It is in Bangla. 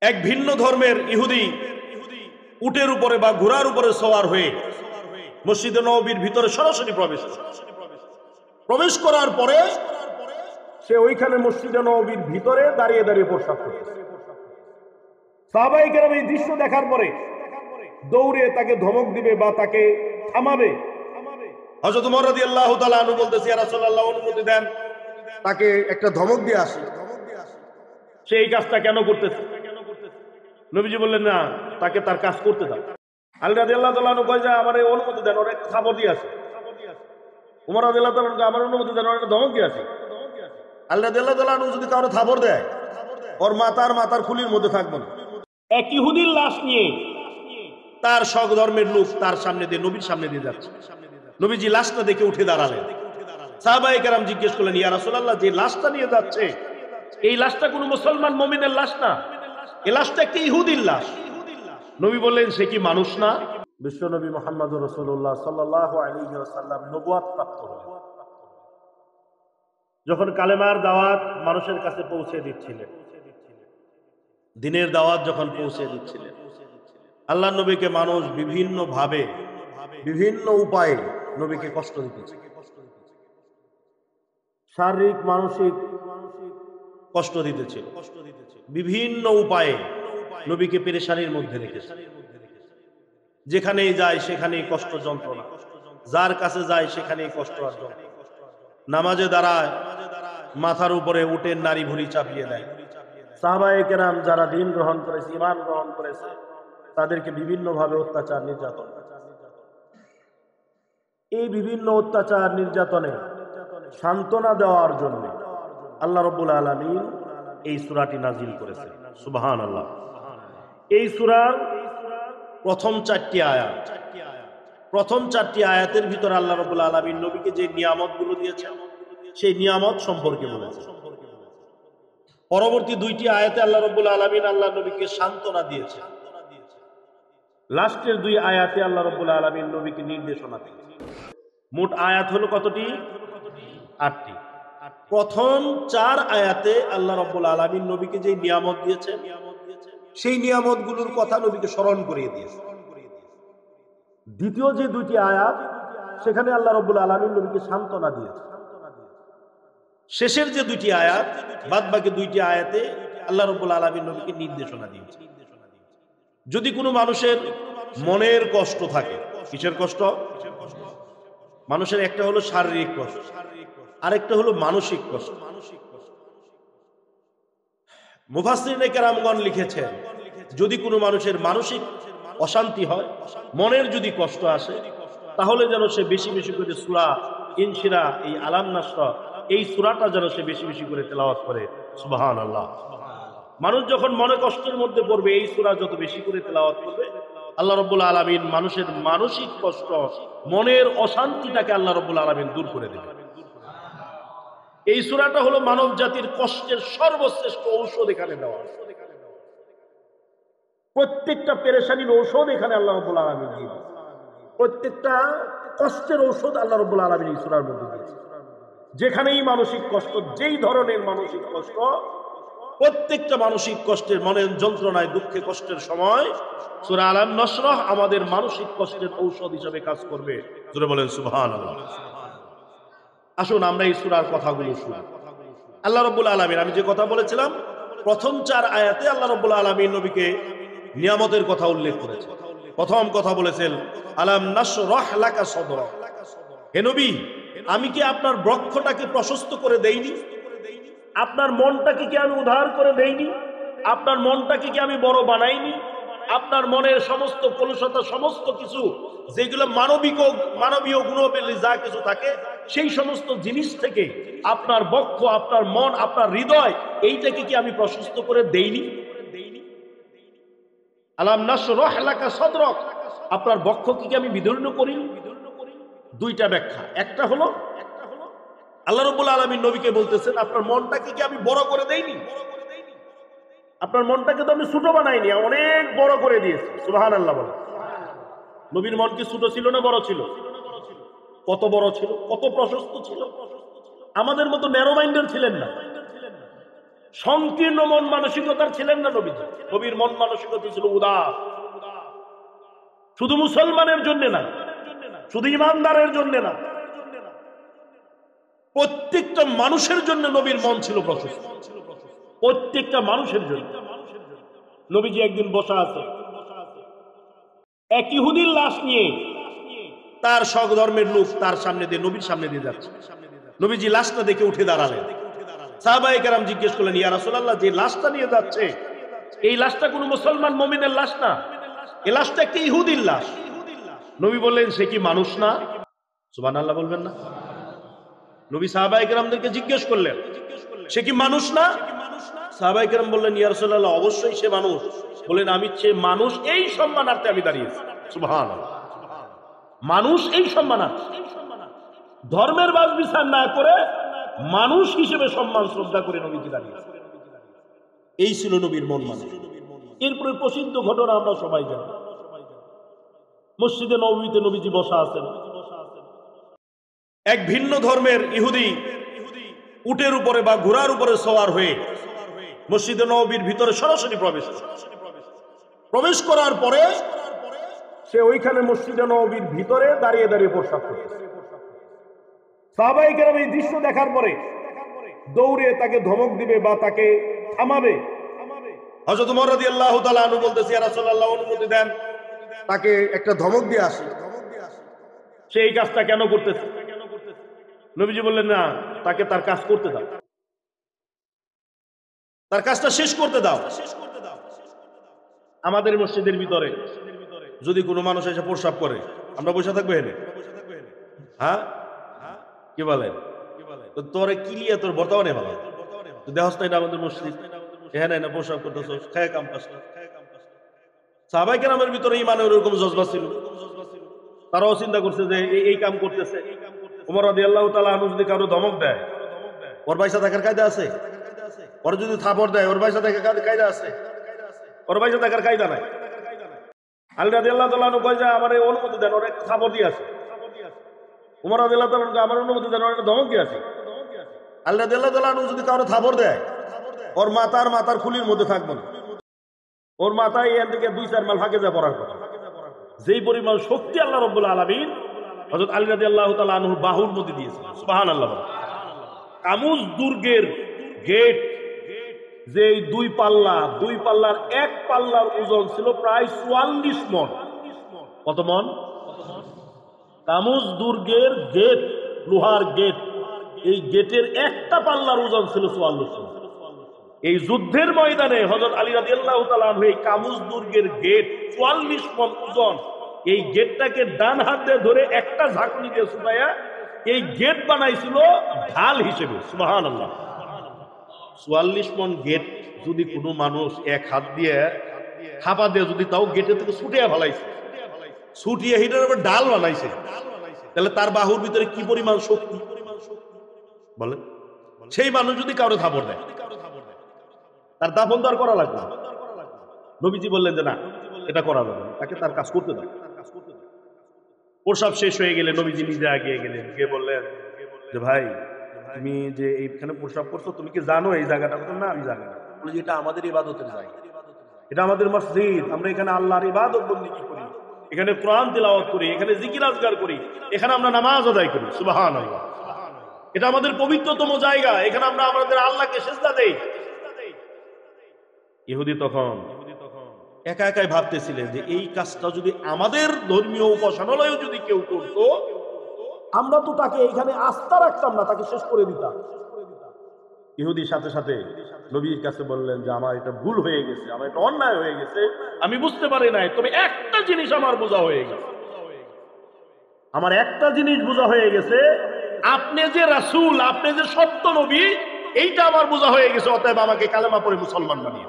এক ভিন্ন ধর্মের ইহুদি উটের উপরে বা ঘোড়ার উপরে সওয়ার হয়ে মসজিদে নববীর ভিতরে সরাসরি প্রবেশ করার পরে সে ওইখানে মসজিদে নববীর ভিতরে দাঁড়িয়ে দাঁড়িয়ে প্রস্রাব করতেছে। সাহাবায়ে কেরাম এই দৃশ্য দেখার পরে দৌড়ে তাকে ধমক দিবে বা তাকে থামাবে। হযরত ওমর রাদিয়াল্লাহু তাআলা আনহু বলতেছে, ইয়া রাসূলুল্লাহ, অনুমতি দেন, তাকে একটা ধমক দিয়ে আসি, সে এই কাজটা কেন করতেছে। নবীজি বললেন, না, তাকে তার কাজ করতে দাও। আলী রাদিয়াল্লাহু তাআলা আনহু কয় যে, আমার অনুমতি দেন, ওর একটা থাপড় দিয়ে আসি। ওমর রাদিয়াল্লাহু তাআলা আনহু, আমার অনুমতি দেন, ওর একটা ধমক দিয়ে আসি। আলী রাদিয়াল্লাহু তাআলা আনহু যদি কারো থাপড় দেয়, ওর মাথার খুলির মধ্যে থাকবে না। এক ইহুদির লাশ নিয়ে তার সহধর্মের লোক তার সামনে দিয়ে, নবীর সামনে দিয়ে যাচ্ছে। নবীজি লাশটা দেখে উঠে দাঁড়ালেন। সাহাবায়ে কেরাম জিজ্ঞেস করলেন, ইয়া রাসূলুল্লাহ, যে লাশটা নিয়ে যাচ্ছে এই লাশটা কোনো মুসলমান মুমিনের লাশ না, এই লাশটা একটা ইহুদির লাশ। নবী বললেন, সে কি মানুষ না? বিশ্ব নবী মুহাম্মদুর রাসূলুল্লাহ সাল্লাল্লাহু আলাইহি ওয়াসাল্লাম নবুয়ত প্রাপ্ত হলেন, যখন কালেমার দাওয়াত মানুষের কাছে পৌঁছে দিচ্ছিলেন, দ্বীনের দাওয়াত যখন পৌঁছে দিচ্ছিলেন, আল্লাহ নবীকে মানুষ বিভিন্ন ভাবে বিভিন্ন উপায়ে নবীকে কষ্ট দিতেছে। শারীরিক মানসিক কষ্ট দিতেছে, বিভিন্ন উপায়ে নবীকে পেরেশানির মধ্যে রেখেছে। যেখানেই যায় সেখানেই কষ্ট যন্ত্রণা, যার কাছে যায় সেখানেই কষ্ট আর যন্ত্রণা। নামাজে দাঁড়ায়, মাথার উপরে উটের নারী ভুঁড়ি চাপিয়ে দেয়। সাহাবায়ে কেরাম যারা দ্বীন গ্রহণ করেছে, ঈমান গ্রহণ করেছে, তাদেরকে বিভিন্ন ভাবে অত্যাচার নির্যাতন। এই বিভিন্ন অত্যাচার নির্যাতনে সান্ত্বনা দেওয়ার জন্য আল্লাহ রাব্বুল আলামিন এই সূরাটি নাজিল করেছেন। সুবহানাল্লাহ। এই সূরার প্রথম 4টি আয়াত, প্রথম 4টি আয়াতের ভিতরে আল্লাহ রাব্বুল আলামিন নবীকে যে নিয়ামতগুলো দিয়েছেন সেই নিয়ামত সম্পর্কে বলেছেন। পরবর্তী 2টি আয়াতে আল্লাহ রাব্বুল আলামিন আল্লাহ নবীকে সান্ত্বনা দিয়েছেন। লাস্টের 2 আয়াতে আল্লাহ রাব্বুল আলামিন নবীকে নির্দেশনা দিয়েছেন। মোট আয়াত হলো কতটি? 8টি। প্রথম 4 আয়াতে আল্লাহ রাব্বুল আলামিন নবীকে যে নিয়ামত দিয়েছেন সেই নিয়ামতগুলোর কথা নবীকে স্মরণ করিয়ে দিয়েছেন। দ্বিতীয় যে 2টি আয়াত, সেখানে আল্লাহ রাব্বুল আলামিন নবীকে সান্ত্বনা দিয়েছেন। শেষের যে 2টি আয়াত, বাদবাকি 2টি আয়াতে আল্লাহ রাব্বুল আলামিন নবীকে নির্দেশনা দিয়েছেন। যদি কোনো মানুষের মনের কষ্ট থাকে, কিসের কষ্ট? মানুষের একটা হলো শারীরিক কষ্ট, আরেকটা হলো মানসিক কষ্ট। মুফাসসিরিনে কেরামগণ লিখেছেন, যদি কোনো মানুষের মানসিক অশান্তি হয়, মনের যদি কষ্ট আসে, তাহলে যেন সে বেশি বেশি করে সূরা ইনশিরা, এই আলাম নাসরা, এই সূরাটা যেন সে বেশি বেশি করে তেলাওয়াত করে। সুবহানাল্লাহ। মানুষ যখন মনে কষ্টের মধ্যে পড়বে, এই সূরা যত বেশি করে তেলাওয়াত করবে, আল্লাহ রাব্বুল আলামিন মানুষের মানসিক কষ্ট, মনের অশান্তিটাকে আল্লাহ রাব্বুল আলামিন দূর করে দেবেন। এই সূরাটা হলো মানব জাতির কষ্টের সর্বশ্রেষ্ঠ ঔষধ এখানে দেওয়া। প্রত্যেকটা পেরেশানির ঔষধ এখানে আল্লাহ রাব্বুল আলামিন দিয়ে দিয়েছেন। প্রত্যেকটা কষ্টের ঔষধ আল্লাহ রাব্বুল আলামিন এই সূরার মধ্যে দিয়েছেন। যেখানেই মানসিক কষ্ট, যেই ধরনের মানসিক কষ্ট, প্রত্যেকটা মানসিক কষ্টের, মনের যন্ত্রণায়, দুঃখে, কষ্টের সময় সূরা আলাম নাসরাহ আমাদের মানসিক কষ্টের ঔষধ হিসেবে কাজ করবে। জোরে বলেন সুবহানাল্লাহ। আসুন আমরা এই সূরার কথাগুলো শুনি। আল্লাহ রাব্বুল আলামিন, আমি যে কথা বলেছিলাম, প্রথম 4 আয়াতে আল্লাহ রাব্বুল আলামিন নবীকে নিয়ামতের কথা উল্লেখ করেছেন। প্রথম কথা বলেছেন, আলাম নাশরাহ লাকা সাদরাক। হে নবী, আমি কি আপনার বক্ষটাকে প্রশস্ত করে দেইনি? আপনার মনটাকে কি আমি উদ্ধার করে দেইনি? আপনার মনটাকে কি আমি বড় বানাইনি? আপনার মনের সমস্ত কলুষতা, সমস্ত কিছু যেগুলো মানবীয় গুণাবলী যা কিছু থাকে, সেই সমস্ত জিনিস থেকে আপনার বক্ষ, আপনার মন, আপনার হৃদয়, এইটাকে কি আমি প্রশস্ত করে দেইনি? আলাম নাশরাহ লাকা সাদরাক, আপনার বক্ষকে কি আমি বিদীর্ণ করিনি? 2টা ব্যাখ্যা। একটা হলো আল্লাহ রাব্বুল আলামিন নবীকে বলতেছেন, আপনার মনটাকে কি আমি বড় করে দেইনি? আপনার মনটাকে তো আমি ছোট বানাইনি, অনেক বড় করে দিয়েছি। সুবহানাল্লাহ বলেন। নবীর মন কি ছোট ছিল না বড় ছিল? কত বড় ছিল, কত প্রশস্ত ছিল। আমাদের মতো ন্যারো মাইন্ডেড ছিলেন না। সংকীর্ণ মন মানসিকতার ছিলেন না নবীজি। নবীর মন মানসিকতা ছিল উদার। শুধু মুসলমানের জন্য না, শুধু ইমানদারের জন্য না, প্রত্যেকটা মানুষের জন্য নবীর মন ছিল প্রশস্ত। প্রত্যেকটা মানুষের জন্য। নবীজি একদিন বসা আছে, এক ইহুদির লাশ নিয়ে তার সহধর্মের লোক তার সামনে দিয়ে, নবীর সামনে দিয়ে যাচ্ছে। নবীজি লাশটা দেখে উঠে দাঁড়ালেন। সাহাবায়ে কেরাম জিজ্ঞেস করলেন, ইয়া রাসূলুল্লাহ, যে লাশটা নিয়ে যাচ্ছে এই লাশটা কোনো মুসলমান মুমিনের লাশ না, এই লাশটা একটা ইহুদির লাশ। নবী বললেন, সে কি মানুষ না? সুবহানাল্লাহ বলবেন না? নবী সাহাবায়ে কেরামদেরকে জিজ্ঞেস করলেন, সে কি মানুষ না? সাহাবায়ে কেরাম বললেন, ইয়া রাসূলুল্লাহ, অবশ্যই সে মানুষ। বলেন, আমি সে মানুষ এই সম্মানার্থে আমি দাঁড়িয়েছি। সুবহানাল্লাহ। মানুষ এই সম্মানার্থে, ধর্মের বাস বিচার না করে মানুষ হিসেবে সম্মান শ্রদ্ধা করে নবীজি দাঁড়িয়েছে। এই ছিল নবীর মন মানসিকতা। এরপরে প্রসিদ্ধ ঘটনা আমরা সবাই জানি, মসজিদে নববীতে নবীজি বসা আছেন। এক ভিন্ন ধর্মের ইহুদি উটের উপরে বা ঘোড়ার উপরে সওয়ার হয়ে মসজিদে নববীর ভিতরে সরাসরি প্রবেশ করার পরে সে ওইখানে মসজিদে নববীর ভিতরে দাঁড়িয়ে দাঁড়িয়ে প্রস্রাব করতেছে। সাহাবায়ে কেরাম এই দৃশ্য দেখার পরে দৌড়ে তাকে ধমক দিবে বা তাকে থামাবে। হযরত ওমর রাদিয়াল্লাহু তাআলা আনহু বলতেছে, ইয়া রাসূলুল্লাহ, অনুমতি দেন, তাকে একটা ধমক দিয়ে আসি, সে এই কাজটা কেন করতেছে? নবীজি বললেন, না, তাকে তার কাজ করতে দাও, তার কাজটা শেষ করতে দাও। আমাদের মসজিদের ভিতরে যদি কোনো মানুষ এসে প্রস্রাব করে, আমরা বসে থাকবো এনে? হ্যাঁ, কি বলেন? তোরে কিলিয়া তোর বর্তমানে ভালো দেহস না, এটা আমাদের মসজিদ, এখানে এনে প্রস্রাব করতেছ, খায় কাম কাজ না। সাহাবায়ে কেরামের ভিতরে ইমানের ওরকম জজবা ছিল, তারাও চিন্তা করছে যে এই কাম করতেছে। ওমর রাদিয়াল্লাহু তাআলা আনহু যদি কারো ধমক দেয়, ওর পয়সা থাকার কায়দা আছে? ওর যদি থাপড় দেয়, ওর পয়সা থাকার কায়দা আছে? ওর পয়সা থাকার কায়দা নাই। আলী রাদিয়াল্লাহু তাআলা আনহু কয় যে, আমার অনুমতি দেন, ওর একটা থাপড় দিয়ে আছে। ওমর রাদিয়াল্লাহু তাআলা আনহু, আমার অনুমতি দেন, ওর একটা ধমক দিয়ে আছে। আলী রাদিয়াল্লাহু তাআলা আনহু যদি কারো থাপড় দেয়, ওর মাথার খুলির মধ্যে থাকবে না, ওর মাথায় এখান থেকে 2-4 মাইল ফাঁকে যা পড়ার কথা। যেই পরিমাণ শক্তি আল্লাহ রাব্বুল আলামিন হযরত আলী রাদিয়াল্লাহু তাআলা আনহুর বাহুর মধ্যে দিয়েছিলেন। সুবহানাল্লাহ। কামুজ দুর্গের গেট, যে দুই পাল্লার এক পাল্লার ওজন ছিল প্রায় 44 মণ। কত মণ? কামুজ দুর্গের গেট, লোহার গেট, এই গেটের একটা পাল্লার ওজন ছিল 44 মণ। এই যুদ্ধের ময়দানে হযরত আলী রাদিয়াল্লাহু তাআলা আনহু এই কামুজ দুর্গের গেট 44 মণ ওজন, এই গেটটাকে ডান হাত দিয়ে ধরে একটা ঝাঁকুনি দিয়ে ছুটাইয়া এই গেট বানাইছিল ঢাল হিসেবে। সুবহানাল্লাহ। 44 মণ গেট যদি কোনো মানুষ এক হাত দিয়ে থাপা দিয়ে যদি তাও গেটের থেকে ছুটিয়ে ফেলাইছে, ছুটিয়ে হিটার উপর ডাল বানাইছে, তাহলে তার বাহুর ভিতরে কি পরিমাণ শক্তি বলে? সেই মানুষ যদি কারো থাপড় দেয়, তার দাফন তো আর করা লাগবে না। নবীজি বললেন যে না, এটা করা যাবে না, তাকে তার কাজ করতে দাও। প্রসাব শেষ হয়ে গেলে নবীজি নিজে আগিয়ে গেলেন, গিয়ে বললেন যে, ভাই, তুমি যে এইখানে প্রসাব করছো, তুমি কি জানো এই জায়গাটা? না, আমি জানি না। বলি, এটা আমাদের ইবাদতের জায়গা, এটা আমাদের মসজিদ, আমরা এখানে আল্লাহর ইবাদত বন্দেগী করি, এখানে কোরআন তিলাওয়াত করি, এখানে জিকির আজকার করি, এখানে আমরা নামাজ আদায় করি। সুবহানাল্লাহ। এটা আমাদের পবিত্রতম জায়গা, এখানে আমরা আমাদের আল্লাহকে সিজদা দেই। ইহুদি তখন একা একাই ভাবতেছিলেন যে এই কাজটা যদি আমাদের ধর্মীয় উপাসনালয়ে যদি কেউ করতো, আমরা তো তাকে এখানে আস্থা রাখতাম না, তাকে শেষ করে দিতাম। ইহুদির সাথে সাথে নবীর কাছে বললেন যে, আমার এটা ভুল হয়ে গেছে, আমার এটা অন্যায় হয়ে গেছে, আমি বুঝতে পারি নাই, তবে একটা জিনিস আমার বোঝা হয়ে গেছে, আমার একটা জিনিস বোঝা হয়ে গেছে, আপনি যে রাসূল, আপনি যে সত্য নবী, এইটা আমার বোঝা হয়ে গেছে, অতএব আমাকে কালেমা পড়ে মুসলমান বানিয়ে